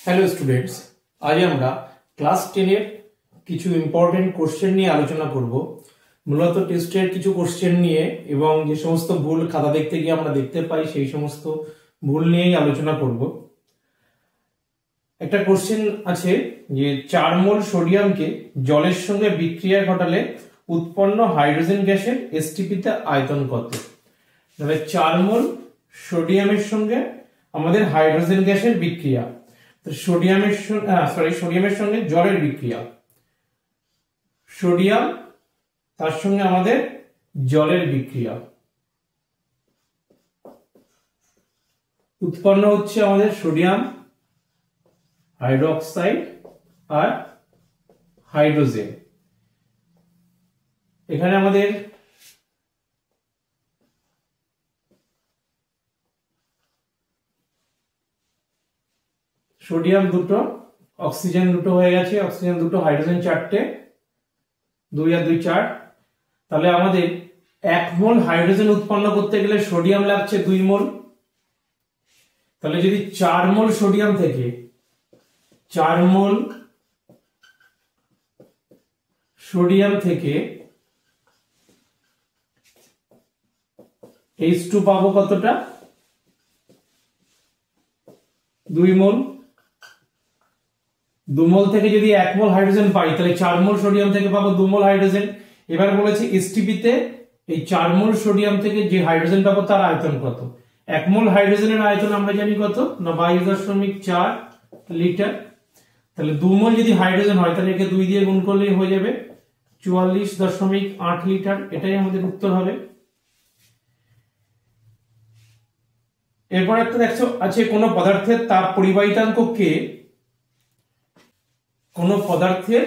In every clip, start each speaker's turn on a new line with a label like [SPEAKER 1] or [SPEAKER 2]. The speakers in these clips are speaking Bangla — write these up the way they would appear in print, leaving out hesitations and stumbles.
[SPEAKER 1] হ্যালো স্টুডেন্টস, আজ আমরা ক্লাস 10 এর কিছু ইম্পর্টেন্ট কোশ্চেন নিয়ে আলোচনা করব। মূলত টেস্টের কিছু কোশ্চেন নিয়ে এবং যে সমস্ত ভুল খাতা দেখতে গিয়ে আমরা দেখতে পাই সেই সমস্ত ভুল নিয়েই আলোচনা করব। একটা কোশ্চেন আছে যে 4 মোল সোডিয়ামকে জলের সঙ্গে বিক্রিয়া ঘটালে উৎপন্ন হাইড্রোজেন গ্যাসের এসটিপিতে আয়তন কত? তাহলে 4 মোল সোডিয়ামের সঙ্গে আমাদের হাইড্রোজেন গ্যাসের বিক্রিয়া, সোডিয়ামের সঙ্গে জলের বিক্রিয়া, সোডিয়াম তার সঙ্গে আমাদের জলের বিক্রিয়া উৎপন্ন হচ্ছে আমাদের সোডিয়াম হাইড্রোক্সাইড আর হাইড্রোজেন। এখানে আমাদের সোডিয়াম দুটো, অক্সিজেন দুটো হয়ে গেছে, অক্সিজেন দুটো, হাইড্রোজেন 4টে, 2 আর 2 4। তাহলে আমাদের 1 মোল হাইড্রোজেন উৎপন্ন করতে গেলে সোডিয়াম লাগছে 2 মোল। তাহলে যদি 4 মোল সোডিয়াম থেকে 4 মোল সোডিয়াম থেকে H2 পাবো কতটা? 2 মোল। 2 মোল থেকে যদি 1 মোল হাইড্রোজেন পাই তাহলে 4 মোল সোডিয়াম থেকে পাবো 2 মোল হাইড্রোজেন। এবার বলেছে এসটিপিতে এই 4 মোল সোডিয়াম থেকে যে হাইড্রোজেন পাবো তার আয়তন কত? 1 মোল হাইড্রোজেনের আয়তন আমরা জানি কত না, 22.4 লিটার। তাহলে 2 মোল যদি হাইড্রোজেন হয় তাহলে একে 2 দিয়ে গুণ করলেই হয়ে যাবে 44.8 লিটার। এটাই আমাদের উত্তর হবে। এরপর একটা দেখছো আছে কোন পদার্থের তাপ পরিবাহিতাঙ্ক কে? কোন পদার্থের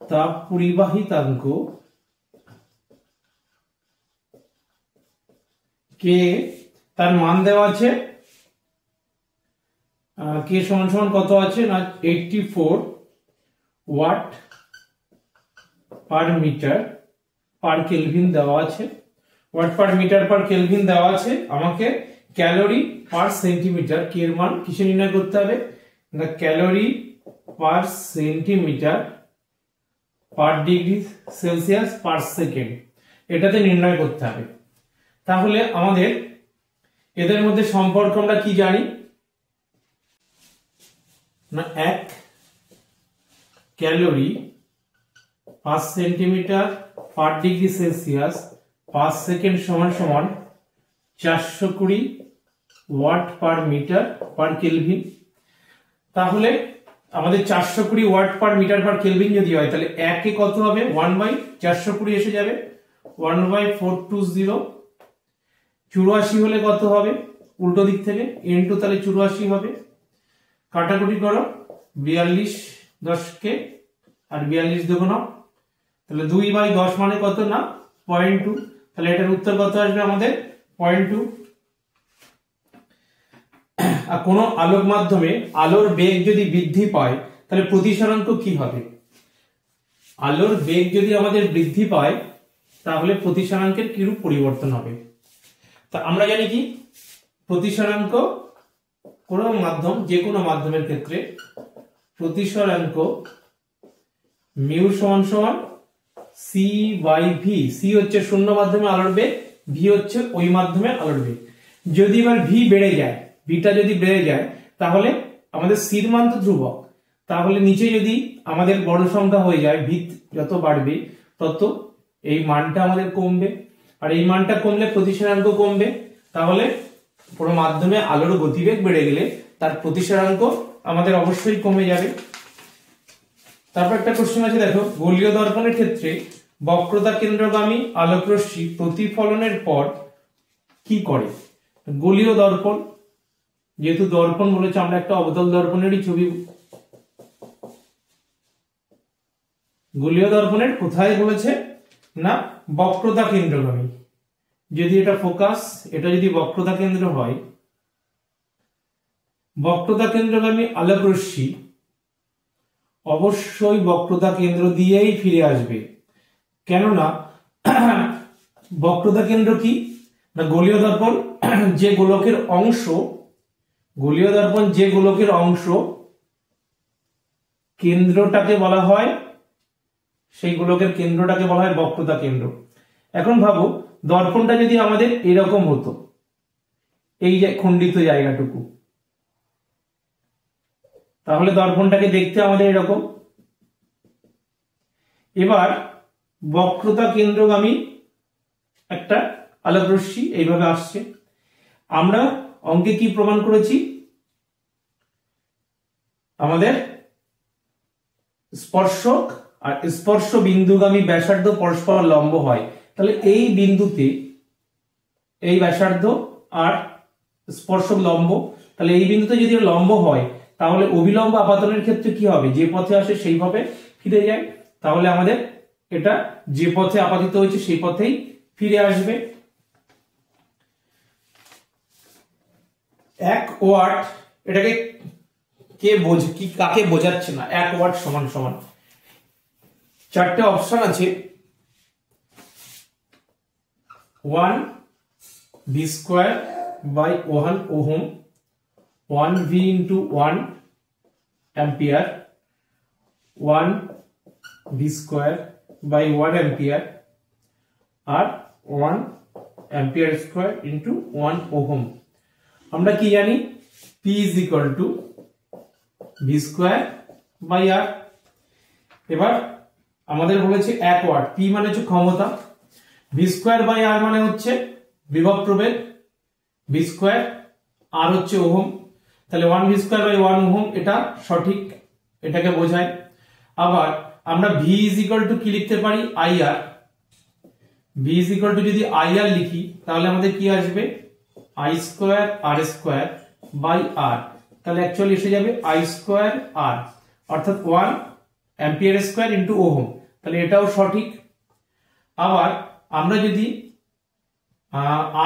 [SPEAKER 1] তাপ পরিবাহিতাঙ্ক কে, তার মান দেওয়া আছে। কে সমান সমান কত আছে না 84 watt per metre per kelvin দেওয়া আছে। Watt per metre per kelvin দেওয়া আছে। আমাকে ক্যালোরি পার সেন্টিমিটার কে এর মান কিসে নির্ণয় করতে হবে না, calorie per centimetre per degree Celsius per second, এটাতে নির্ণয় করতে হবে। তাহলে আমাদের এদের মধ্যে সম্পর্ক আমরা কি জানি না, 1 calorie per centimetre per degree Celsius per second সমান সমান 420 watt per metre per kelvin. তাহলে আমাদের 420 watt per metre per kelvin যদি হয় তাহলে 1 এ কত হবে, 1/420 এসে যাবে, 1/420। 84 হলে কত হবে উল্টো দিক থেকে, ইনটু তাহলে 84 হবে। কাটাকুটি করো, 42 10কে আর 42 দেবো না, তাহলে 2/10 মানে কত না 0.2। তাহলে এটার উত্তর কত আসবে আমাদের 0.2। আর কোন আলোক মাধ্যমে আলোর বেগ যদি বৃদ্ধি পায় তাহলে প্রতিসরাঙ্ক কি হবে? আলোর বেগ যদি আমাদের বৃদ্ধি পায় তাহলে প্রতিসরাঙ্কের কিরূপ পরিবর্তন হবে? তা আমরা জানি কি প্রতিসরাঙ্ক কোন মাধ্যম, যে কোনো মাধ্যমের ক্ষেত্রে প্রতিসরাঙ্ক মিউ সমান সমান c/v। c হচ্ছে শূন্য মাধ্যমে আলোর বেগ, v হচ্ছে ওই মাধ্যমে আলোর বেগ। যদি এবার v বেড়ে যায়, vটা যদি বেড়ে যায় তাহলে আমাদের c এর মান তো ধ্রুবক, তাহলে নিচে যদি আমাদের বড় সংখ্যা হয়ে যায়, v যত বাড়বে তত এই মানটা আমাদের কমবে, আর এই মানটা কমলে প্রতিসরাঙ্ক কমবে। তাহলে কোনো মাধ্যমে আলোর গতিবেগ বেড়ে গেলে তার প্রতিসরাঙ্ক আমাদের অবশ্যই কমে যাবে। তারপর একটা কোশ্চেন আছে দেখো, গোলীয় দর্পণের ক্ষেত্রে বক্রতা কেন্দ্রগামী আলোকরশ্মি প্রতিফলনের পর কি করে? গোলীয় দর্পণ, যেহেতু দর্পণ বলেছে আমরা একটা অবতল দর্পণেরই ছবি। গোলীয় দর্পণের কোথায় বলেছে না বক্রতা কেন্দ্রগামী। যদি এটা ফোকাস, এটা যদি বক্রতা কেন্দ্র হয়, বক্রতা কেন্দ্রগামী আলোকরশ্মি অবশ্যই বক্রতা কেন্দ্র দিয়েই ফিরে আসবে। কেননা বক্রতা কেন্দ্র কি না, গোলীয় দর্পণ যে গোলকের অংশ, গোলীয় দর্পণ যে গোলকের অংশ কেন্দ্রটাকে বলা হয়, সেই গোলকের কেন্দ্রটাকে বলা হয় বক্রতা কেন্দ্র। এখন ভাবো দর্পণটা যদি আমাদের এরকম হতো, এই যে খণ্ডিত জায়গাটুকু, তাহলে দর্পণটাকে দেখতে আমাদের এরকম। এবার বক্রতা কেন্দ্রগামী একটা আলোক রশ্মি এইভাবে আসছে। আমরা অঙ্কে কি প্রমাণ করেছি, আমাদের স্পর্শক আর স্পর্শ বিন্দুগামী ব্যাসার্ধ পরস্পর লম্ব হয়, তাহলে এই বিন্দুতে এই ব্যাসার্ধ আর স্পর্শক লম্ব, তাহলে এই বিন্দুতে যদি লম্ব হয় তাহলে অবিলম্ব আপাতনের ক্ষেত্রে কি হবে, যে পথে আসে সেই ভাবে ফিরে যায়। তাহলে আমাদের এটা যে পথে আপাতিত হয়েছে সেই পথেই ফিরে আসবে। এক ওয়াট, এটাকে কে বোঝে, কি কাকে বোঝাচ্ছে না, এক ওয়াট সমান সমান চারটে অপশন আছে, 1 v square by 1 ohm, 1 v into 1 ampere, 1 v square by 1 ampere, আর 1 অ্যাম্পিয়ার স্কয়ার ইন্টু 1 ওহম। আমরা কি জানি, p is equal to v square by r। এবার আমাদের বলেছে 1 ওয়াট, p মানে হচ্ছে ক্ষমতা, v স্কয়ার বাই r মানে হচ্ছে বিভব প্রভেদ, v স্কয়ার, r হচ্ছে ওহম, তাহলে 1 v স্কয়ার বাই 1 ওহম, এটা সঠিক, এটাকে বোঝায়। আবার আমরা v ইজ ইকুয়াল টু কি লিখতে পারি, ir, v is equal to যদি ir লিখি তাহলে আমাদের কি আসবে, i square r square by r, তাহলে অ্যাকচুয়ালি এসে যাবে i স্কয়ার r, অর্থাৎ 1 অ্যাম্পিয়ার স্কয়ার ইন্টু ওহম, তাহলে এটাও সঠিক। আবার আমরা যদি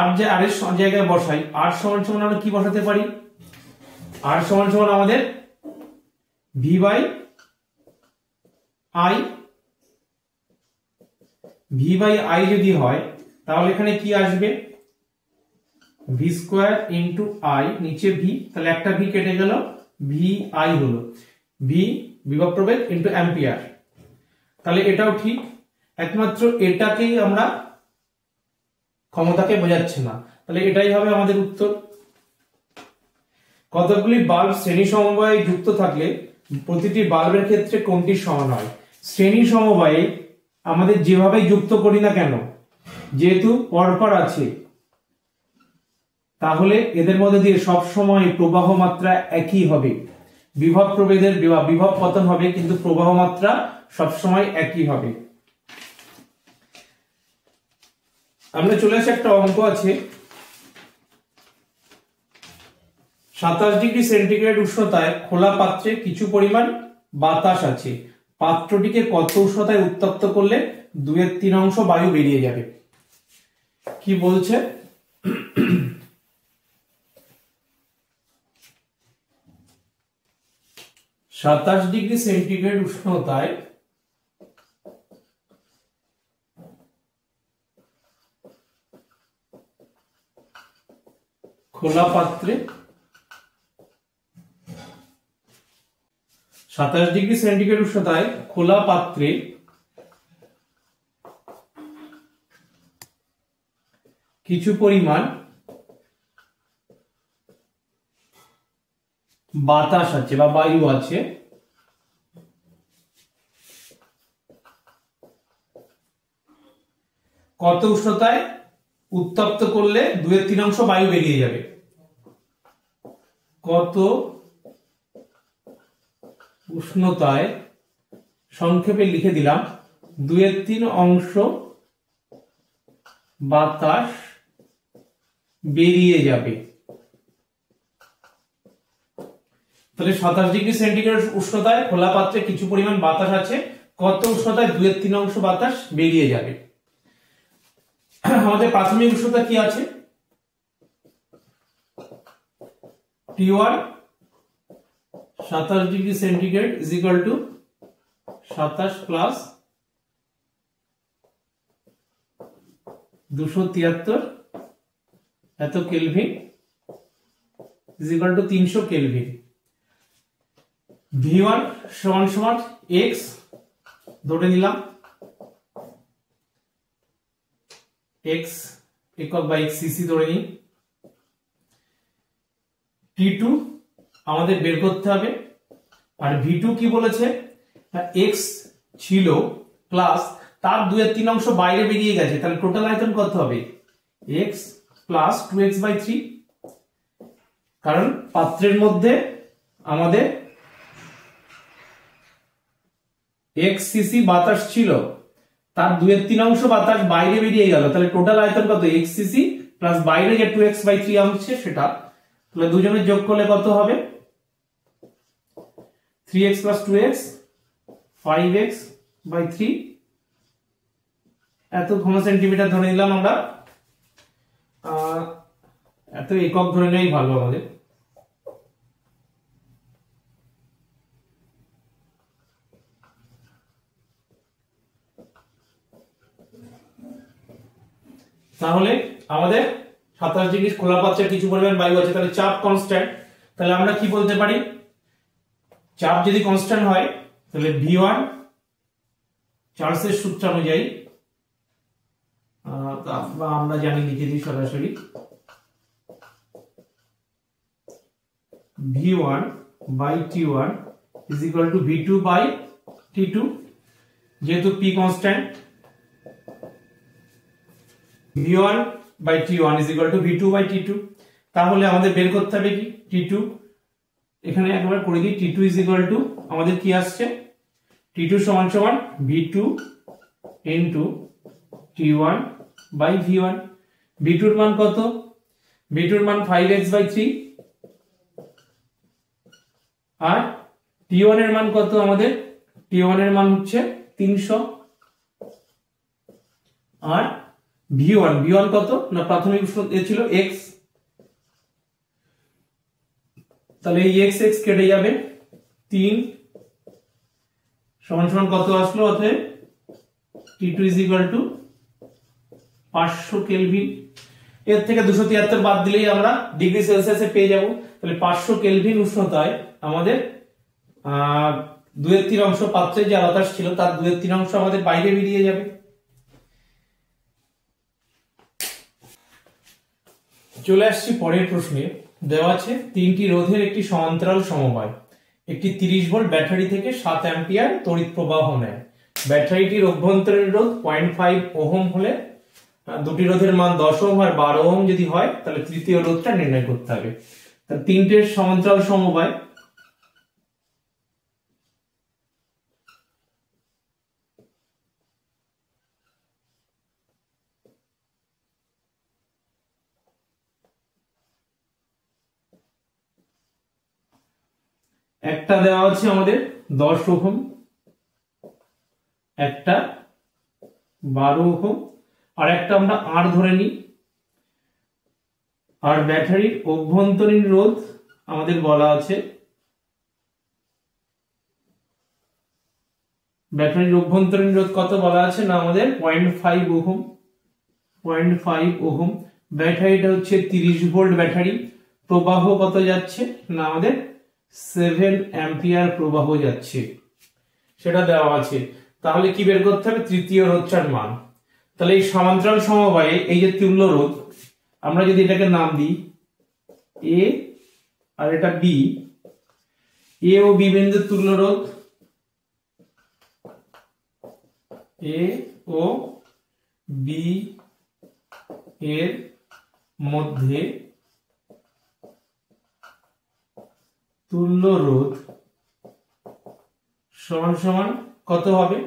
[SPEAKER 1] r যে r এর জায়গায় বসাই, r সমান সমান আমরা কি বসাতে পারি, r সমান সমান আমাদের v by i, v by i যদি হয় তাহলে এখানে কি আসবে, v স্কয়ার ইন্টু i, নিচে v, তাহলে একটা v কেটে গেল, vi হলো, v বিভব প্রভেদ ইন্টু অ্যাম্পিয়ার, তাহলে এটাও ঠিক। একমাত্র এটাকেই আমরা ক্ষমতাকে বোঝাচ্ছে না, তাহলে এটাই হবে আমাদের উত্তর। কতগুলি বাল্ব শ্রেণী সমবায়ে যুক্ত থাকলে প্রতিটি বাল্বের ক্ষেত্রে কোনটি সমান হয়? শ্রেণী সমবায়ে আমাদের যেভাবে যুক্ত করি না কেন, যেহেতু পরপর আছে, তাহলে এদের মধ্যে দিয়ে সব সময় প্রবাহ মাত্রা একই হবে, বিভব প্রভেদের বিভব পতন হবে কিন্তু প্রবাহ মাত্রা সব সময় একই হবে। আমরা চলে আসি, একটা অঙ্ক আছে, 27 ডিগ্রি সেন্টিগ্রেড উষ্ণতায় খোলা পাত্রে কিছু পরিমাণ বাতাস আছে, পাত্রটিকে কত উষ্ণতায় উত্তপ্ত করলে 2/3 বায়ু বেরিয়ে যাবে? কি বলছে, 27 ডিগ্রি সেন্টিগ্রেড উষ্ণতায় খোলা পাত্রে 27 ডিগ্রি সেন্টিগ্রেড উষ্ণতায় খোলা পাত্রে কিছু পরিমাণ বাতাস আছে বা বায়ু আছে, কত উষ্ণতায় উত্তপ্ত করলে 2/3 বায়ু বেরিয়ে যাবে? কত উষ্ণতায়, সংক্ষেপে লিখে দিলাম 2/3 বাতাস বেরিয়ে যাবে। তাহলে 27 ডিগ্রি সেন্টিগ্রেড উষ্ণতায় খোলা পাত্রে কিছু পরিমাণ বাতাস আছে, কত উষ্ণতায় 2/3 বাতাস বেরিয়ে যাবে? আমাদের প্রাথমিক উষ্ণতা কি আছে, T1 27 degree centigrade is equal to 27 plus 273 এত kelvin is equal to 300 kelvin. V1 সমান সমান x ধরে নিলাম, x একক বা x সিসি ধরে নিই। T2 আমাদের বের করতে হবে, আর V2 কি বলেছে, x ছিল প্লাস তার 2/3 অংশ বাইরে বেরিয়ে গেছে, তাহলে টোটাল আয়তন কত হবে, x প্লাস 2x/3। কারণ পাত্রের মধ্যে আমাদের x সিসি বাতাস ছিল, তার 2/3 অংশ বাতাস বাইরে বেরিয়ে গেল, তাহলে টোটাল আয়তন কত, x সিসি প্লাস বাইরে যে 2x/3 অংশ সেটা, তাহলে দুজনের যোগ করলে কত হবে, 3x plus 2x 5x/3 এত ঘন সেন্টিমিটার ধরে নিলাম আমরা, এত একক ধরে নেওয়াই ভালো আমাদের। তাহলে আমাদের 27 ডিগ্রি খোলা পাত্রের কিছু পরিমাণ বায়ু আছে, তাহলে চাপ কনস্ট্যান্ট। তাহলে আমরা কি বলতে পারি, চাপ যদি কনস্ট্যান্ট হয় তাহলে V1 চার্লসের সূত্র অনুযায়ী, আমরা জানি লিখে দিই সরাসরি, V1 by T1 is equal to V2 by T2, যেহেতু P constant, V1 by T1 is equal to V2 by T2। তাহলে আমাদের বের করতে হবে কি, T2, এখানে একবার করে দিই, T2 is equal to আমাদের কি আসছে, T2 সমান সমান V2 into T1 by V1। V2 এর মান কত, V2 এর মান 5x/3, আর T1 এর মান কত আমাদের, T1 এর মান হচ্ছে 300, আর V1 কত না, প্রাথমিক ছিল x, তাহলে এই x কেটে যাবে, 3 সমান সমান কত আসলো, অতএব T2 is equal to 500 kelvin. এর থেকে 273 বাদ দিলেই আমরা ডিগ্রি সেলসিয়াসে পেয়ে যাব। তাহলে 500 কেলভিন উষ্ণতায় আমাদের 2/3 অংশ পাত্রে যে বাতাস ছিল তার 2/3 অংশ আমাদের বাইরে বেরিয়ে যাবে। চলে আসছি পরের প্রশ্নে। দেওয়া আছে 3টি রোধের একটি সমান্তরাল সমবায় একটি 30 ভোল্ট ব্যাটারি থেকে 7 অ্যাম্পিয়ার তড়িৎ প্রবাহ নেয়। ব্যাটারিটির অভ্যন্তরীণ রোধ 0.5 ওহম হলে দুটি রোধের মান 10 ওহম আর 12 ওহম যদি হয় তাহলে তৃতীয় রোধটা নির্ণয় করতে হবে। তাহলে তিনটের সমান্তরাল সমবায়, একটা দেওয়া আছে আমাদের 10 ওহম, একটা 12 ওহম, আর একটা আমরা আর ধরে নিই। আর ব্যাটারির অভ্যন্তরীণ রোধ আমাদের বলা আছে, ব্যাটারির অভ্যন্তরীণ রোধ কত বলা আছে না আমাদের 0.5 ওহম। 0.5 ওহম। ব্যাটারিটা হচ্ছে 30 ভোল্ট ব্যাটারি, প্রবাহ কত যাচ্ছে না আমাদের 7 অ্যাম্পিয়ার প্রবাহ যাচ্ছে, সেটা দেওয়া আছে। তাহলে কি বের করতে হবে, তৃতীয় রোধটার মান। তাহলে এই সমান্তরাল সমবায়ে এই যে তুল্য রোধ, আমরা যদি এটাকে নাম দিই এ আর এটা বি, এ ও বি বিন্দুর তুল্য রোধ, এ ও বি এর মধ্যে তুল্য রোধ সমান সমান কত হবে,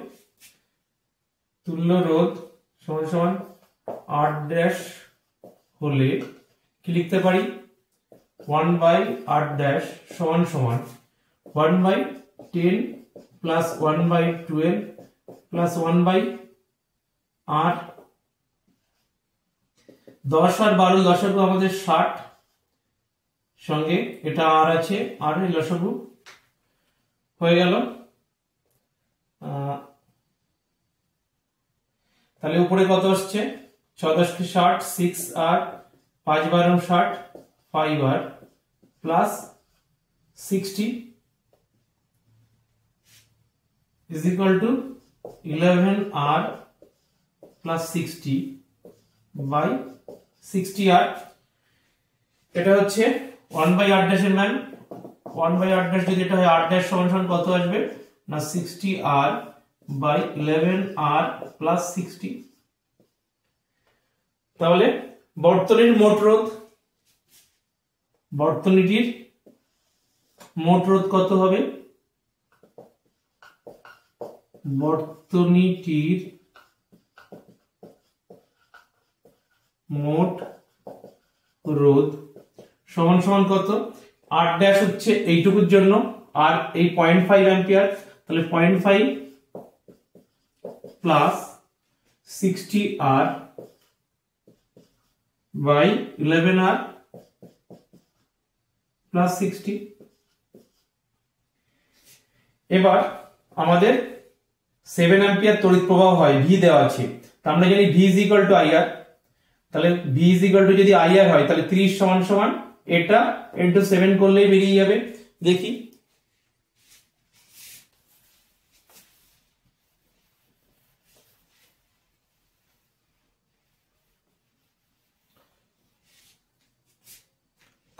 [SPEAKER 1] তুল্য রোধ সমান সমান R ড্যাশ হলে কি লিখতে পারি, 1/R' সমান সমান 1/10 প্লাস 1/12 প্লাস 1/R। 10 আর 12 লসাগু আমাদের 60, সঙ্গে এটা আর আছে, আর লসাগু হয়ে গেল তাহলে উপরে কত আসছে 6 10 কে 60 6 আর 5 12 60 5 আর plus 60 is equal to 11r plus 60 by 60r। এটা হচ্ছে 1 by r dash এর মান। 1 by r dash যদি এটা হয় r dash সমান সমান কত আসবে না 60r by 11r plus 60। তাহলে বর্তনীর মোট রোধ, বর্তনীটির মোট রোধ কত হবে, বর্তনীটির মোট রোধ সমান সমান কত, r ড্যাশ হচ্ছে এইটুকুর জন্য আর এই 0.5 অ্যাম্পিয়ার, তাহলে 0.5 plus 60r by 11r plus 60। এবার আমাদের 7 অ্যাম্পিয়ার তড়িৎ প্রবাহ হয়, ভি দেওয়া আছে, তা আমরা জানি V is equal two IR. তাহলে ভি ইজ ইকুয়াল টু যদি আইআর হয় তাহলে 30 সমান সমান এটা ইনটু 7 করলেই বেরিয়ে যাবে। দেখি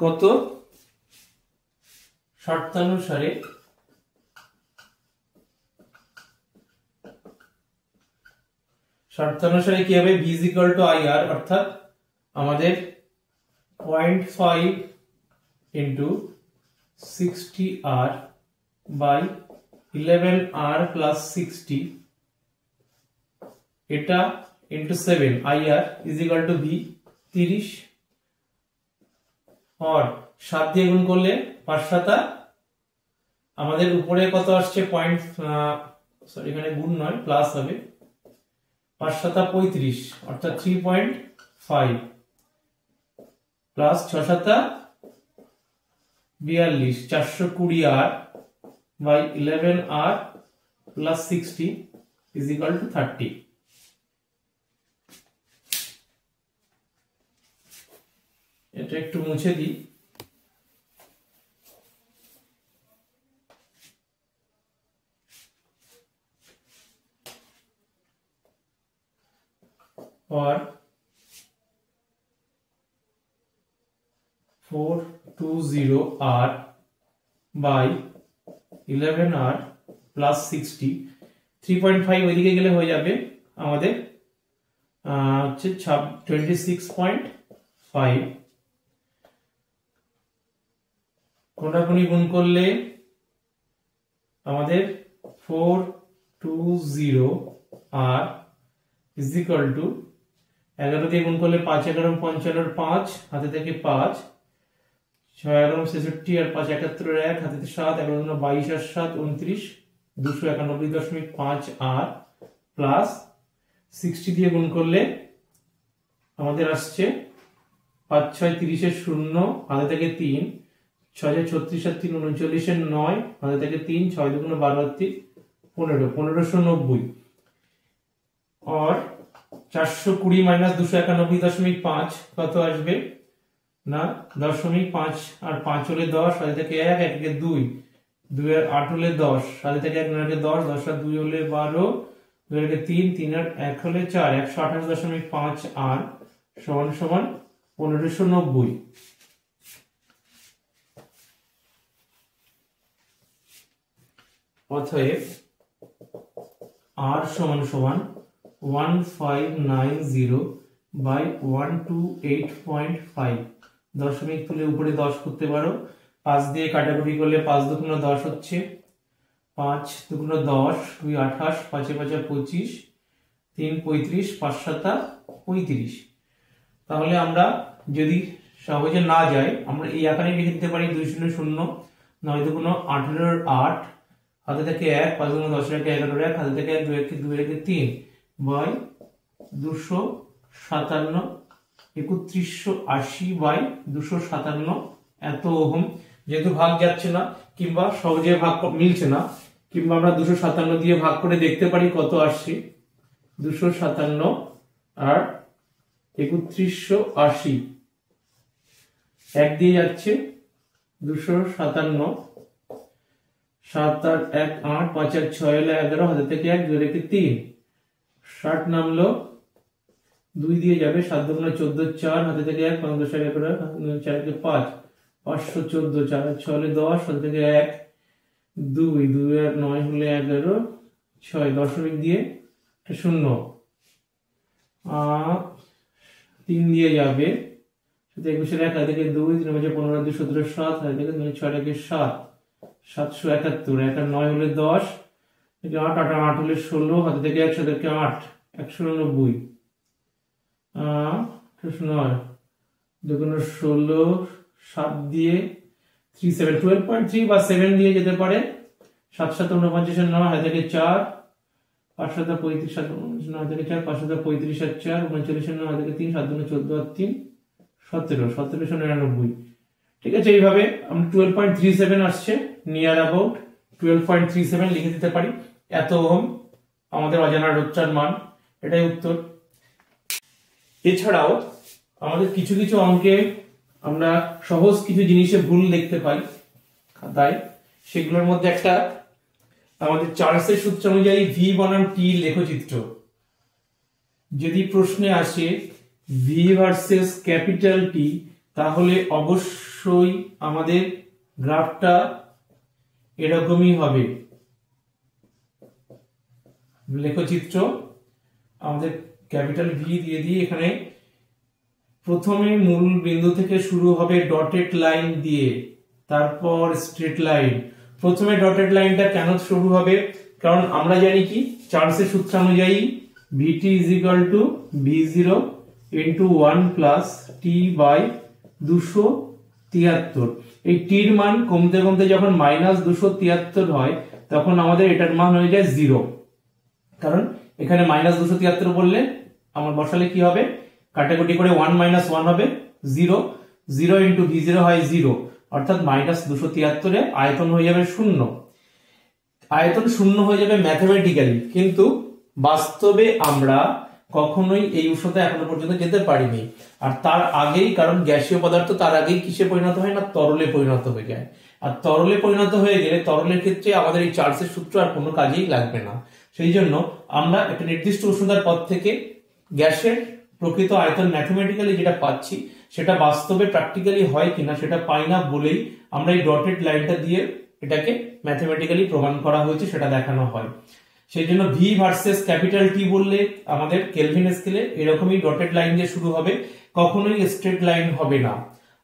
[SPEAKER 1] কত, শর্তানুসারে কি হবে v is equal to IR, অর্থাৎ আমাদের 0.5 into 60R by 11R plus 60 এটা into 7 IR is equal to V 30 और 7 দিয়ে গুণ করলে 5 7 আমাদের উপরে কত আসছে এখানে গুণ নয় প্লাস হবে 5 7 35 অর্থাৎ 3.5 plus 6 7 42 420R by 11R plus 60 is equal to 30। এটা একটু মুছে দিই। और 420R by 11R plus 60 3.5 ওইদিকে গেলে হয়ে যাবে আমাদের হচ্ছে 26.5 কোণাকুণি গুণ করলে আমাদের 420R is equal to 11 দিয়ে গুণ করলে 5 11 55 5 হাতে থেকে 5 6 11 66 আর 5 71 1 হাতে থেকে 7 11 22 আর 7 29 291.5 আর প্লাস 60 দিয়ে গুণ করলে আমাদের আসছে 5 6 30 এর 0 হাতে থেকে 3 6 36 আর 3 39 এর 9 হাতে থেকে 3 6 2 12 15 1590 और 420 माइनस 291.5 কত আসবে না 0.5 আর 5 হলে 10 সাথে থেকে 1 1 কে 2 2 এর 8 হলে 10 সাথে থেকে 1 9 কে 10 10 আর 2 হলে 12 2 এর 3 3 আর 1 হলে 4 128.5 আর সমান সমান 1590। অতএব r সমান সমান 1590 by 128.5 দশমিক তুলে উপরে 10 করতে পারো, 5 দিয়ে কাটাকুটি করলে 5 দুগুণ 10 হচ্ছে 5 দুগুণ 10 2 28 5 5 25 3 35 5 7 35। তাহলে আমরা যদি সহজে না যায় আমরা এই আকারে লিখে দিতে পারি 2 0 0 9 দুগুণ 18 8 হাতে থেকে 1 5 দুগুণ 10 এর 11 1 হাতে থেকে 1 2 এর 2 এর 3 বাই 257 3180 বাই 257 এত ওহম। যেহেতু ভাগ যাচ্ছে না কিংবা সহজে ভাগ মিলছে না কিংবা আমরা 257 দিয়ে ভাগ করে দেখতে পারি কত আসছে। 257 আর 3180 এক দিয়ে যাচ্ছে 257 7 8 1 8 5 1 6 হলো 11 হাতে থেকে 1 2 রেখে 3 60 নামলো 2 দিয়ে যাবে 7 2 14 4 হাতে থেকে 1 5 10 11 4 থেকে 5 514 4 6 হলে 10 হাতে থেকে 1 2 2 আর 9 হলে 11 6 দশমিক দিয়ে 0 3 দিয়ে যাবে 21 1 হাতে থেকে 2 3 5 15 2 17 7 হাতে থেকে 6 থেকে 7 771 1 আর 9 হলে 10 8 8 8 হলে 16 হাতে থেকে 1 থেকে 8 190 9 দুগুণ 16 7 দিয়ে 3 7 12.3 বা 7 দিয়ে যেতে পারে 7 7 49 9 হাতে থেকে 4 5 7 35 7 9 থেকে 4 5 7 35 আর 4 39 9 থেকে 3 7 2 14 আর 3 17 1799 ঠিক আছে। এইভাবে আমরা 12.37 আসছে নিয়ার অ্যাবাউট 12.37 লিখে দিতে পারি। এত ওহম আমাদের অজানা রোধটার মান, এটাই উত্তর। এছাড়াও আমাদের কিছু কিছু অঙ্কে আমরা সহজ কিছু জিনিসে ভুল দেখতে পাই খাতায়, সেগুলোর মধ্যে একটা আমাদের চার্লসের সূত্র অনুযায়ী ভি বনাম টি লেখচিত্র। যদি প্রশ্নে আসে ভি ভার্সেস ক্যাপিটাল টি, তাহলে অবশ্যই আমাদের গ্রাফটা এরকমই হবে। লেখচিত্র আমাদের ক্যাপিটাল ভি দিয়ে দিয়ে এখানে প্রথমে মূল বিন্দু থেকে শুরু হবে ডটেড লাইন দিয়ে, তারপর স্ট্রেট লাইন। প্রথমে ডটেড লাইনটা কেন শুরু হবে? কারণ আমরা জানি কি চার্লসের সূত্র অনুযায়ী VT is equal to v0 into 1 plus T by 273। এই টির মান কমতে কমতে যখন -273 হয় তখন আমাদের এটার মান হয়ে যায় 0। কারণ এখানে -273 বললে আমার বসালে কি হবে, কাটাকুটি করে 1 - 1 হবে 0, 0 ইন্টু v0 হয় 0, অর্থাৎ -273 এ আয়তন হয়ে যাবে 0। আয়তন 0 হয়ে যাবে ম্যাথমেটিক্যালি, কিন্তু বাস্তবে আমরা কখনোই এই উষ্ণতা এখনো পর্যন্ত যেতে পারিনি। আর তার আগেই, কারণ গ্যাসীয় পদার্থ তার আগেই কিসে পরিণত হয় না, তরলে পরিণত হয়ে যায়। আর তরলে পরিণত হয়ে গেলে তরলের ক্ষেত্রে আমাদের এই চার্লসের সূত্র আর কোনো কাজেই লাগবে না। সেই জন্য আমরা একটা নির্দিষ্ট উষ্ণতার পদ থেকে গ্যাসের প্রকৃত আয়তন ম্যাথমেটিক্যালি যেটা পাচ্ছি সেটা বাস্তবে প্র্যাকটিক্যালি হয় কিনা সেটা পাই না বলেই আমরা এই ডটেড লাইনটা দিয়ে এটাকে ম্যাথমেটিক্যালি প্রমাণ করা হয়েছে সেটা দেখানো হয়। সেই জন্য ভি ভার্সেস ক্যাপিটাল টি বললে আমাদের কেলভিন স্কেলে এরকমই ডটেড লাইন দিয়ে শুরু হবে, কখনোই স্ট্রেট লাইন হবে না।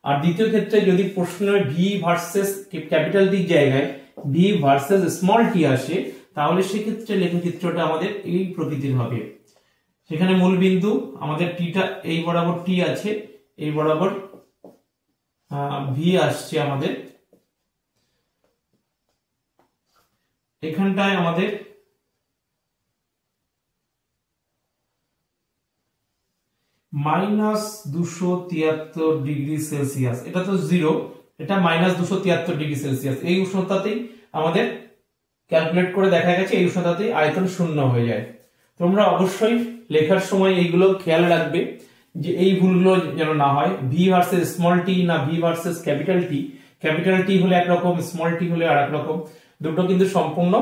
[SPEAKER 1] আর দ্বিতীয় ক্ষেত্রে যদি প্রশ্নে ভি ভার্সেস ক্যাপিটাল টির জায়গায় ভি ভার্সেস স্মল টি আসে, তাহলে সেক্ষেত্রে লেখচিত্রটা আমাদের এই প্রকৃতির হবে। সেখানে মূল বিন্দু আমাদের টিটা এই বরাবর টি আছে, এই বরাবর ভি আসছে আমাদের, এখানটায় আমাদের -273 ডিগ্রি সেলসিয়াস, এটা তো 0, এটা -273 ডিগ্রি সেলসিয়াস। এই উষ্ণতাতেই আমাদের ক্যালকুলেট করে দেখা গেছে এই উষ্ণতাতেই আয়তন 0 হয়ে যায়। তোমরা অবশ্যই লেখার সময় এইগুলো খেয়াল রাখবে যে এই ভুলগুলো যেন না হয়। ভি ভার্সেস স্মল টি না V versus capital T, capital T হলে একরকম, স্মল টি হলে আর এক রকম, দুটো কিন্তু সম্পূর্ণ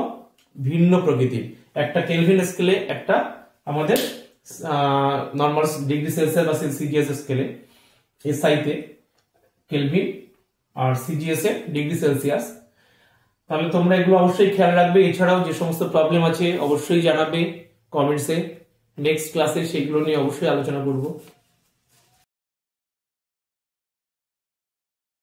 [SPEAKER 1] ভিন্ন প্রকৃতির। একটা কেলভিন স্কেলে, একটা আমাদের নরমাল ডিগ্রি সেলসিয়াস বা সিজিএস স্কেলে, এসআই তে কেলভিন আর সিজিএস এ ডিগ্রি সেলসিয়াস। তাহলে তোমরা এগুলো অবশ্যই খেয়াল রাখবে। এছাড়াও যে সমস্ত প্রবলেম আছে অবশ্যই জানাবে কমেন্টসে, নেক্সট ক্লাসে সেগুলো নিয়ে অবশ্যই আলোচনা করব।